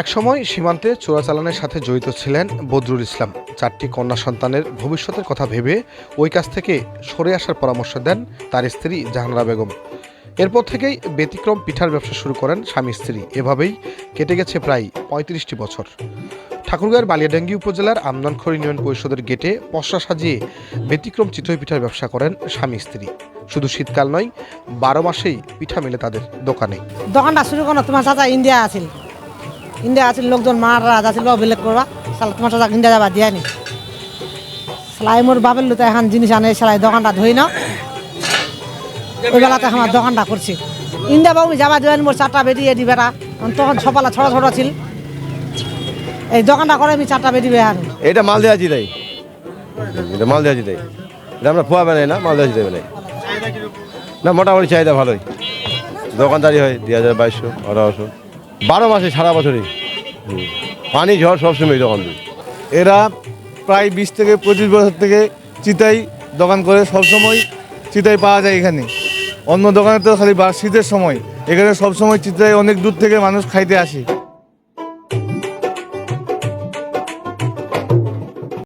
একসময় সীমান্তে চোরাচালানের সাথে জড়িত ছিলেন বদরুল ইসলাম। 4টি কন্যা সন্তানের ভবিষ্যতের কথা ভেবে ওই কাজ থেকে সরে আসার পরামর্শ দেন তার স্ত্রী জাহানারা বেগম। এরপর থেকেই ব্যতিক্রম পিঠার ব্যবসা শুরু করেন স্বামী স্ত্রী। এভাবেই কেটে গেছে প্রায় ৩৫টি বছর। ঠাকুরগাঁওয়ের বালিয়াডাঙ্গি উপজেলার আমদানখোর ইউনিয়ন পরিষদের গেটে পসরা সাজিয়ে ব্যতিক্রম চিতই পিঠার ব্যবসা করেন স্বামী স্ত্রী। শুধু শীতকাল নয়, 12 মাসেই পিঠা মেলে তাদের দোকানে। দোকানটা শুরু করো তোমার চাচা ইন্ডিয়া আছিল লোকজন মারা যাচ্ছিল বেলেগ করবা তোমার চাচা ইন্ডিয়া যাবা দিয়া নি সেলাই মোর বাবের লোতে এখন জিনিস আনে সেলাই দোকানটা ধুই না ওই বেলাতে আমার দোকানটা করছি ইন্ডিয়া বাবু যাবা দিয়ে মোর 4টা বেটি এডি বেটা তখন সপালা ছোট ছোট ছিল এই দোকানটা করে আমি 4টা বেটি বেহার এটা মাল দেওয়া জিতাই এটা মাল দেওয়া জিতাই এটা আমরা ফোয়া বানাই না মাল দেওয়া জিতাই বানাই না মোটামুটি চাহিদা ভালোই দোকানদারি হয় 2200 1800 12 মাসে সারা বছরই পানি ঝড় সবসময় দোকান দিই। এরা প্রায় 20 থেকে 25 বছর থেকে চিতাই দোকান করে, সবসময় চিতাই পাওয়া যায় এখানে। অন্য দোকানে তো খালি শীতের সময়, এখানে সবসময় চিতাই অনেক দূর থেকে মানুষ খাইতে আসে।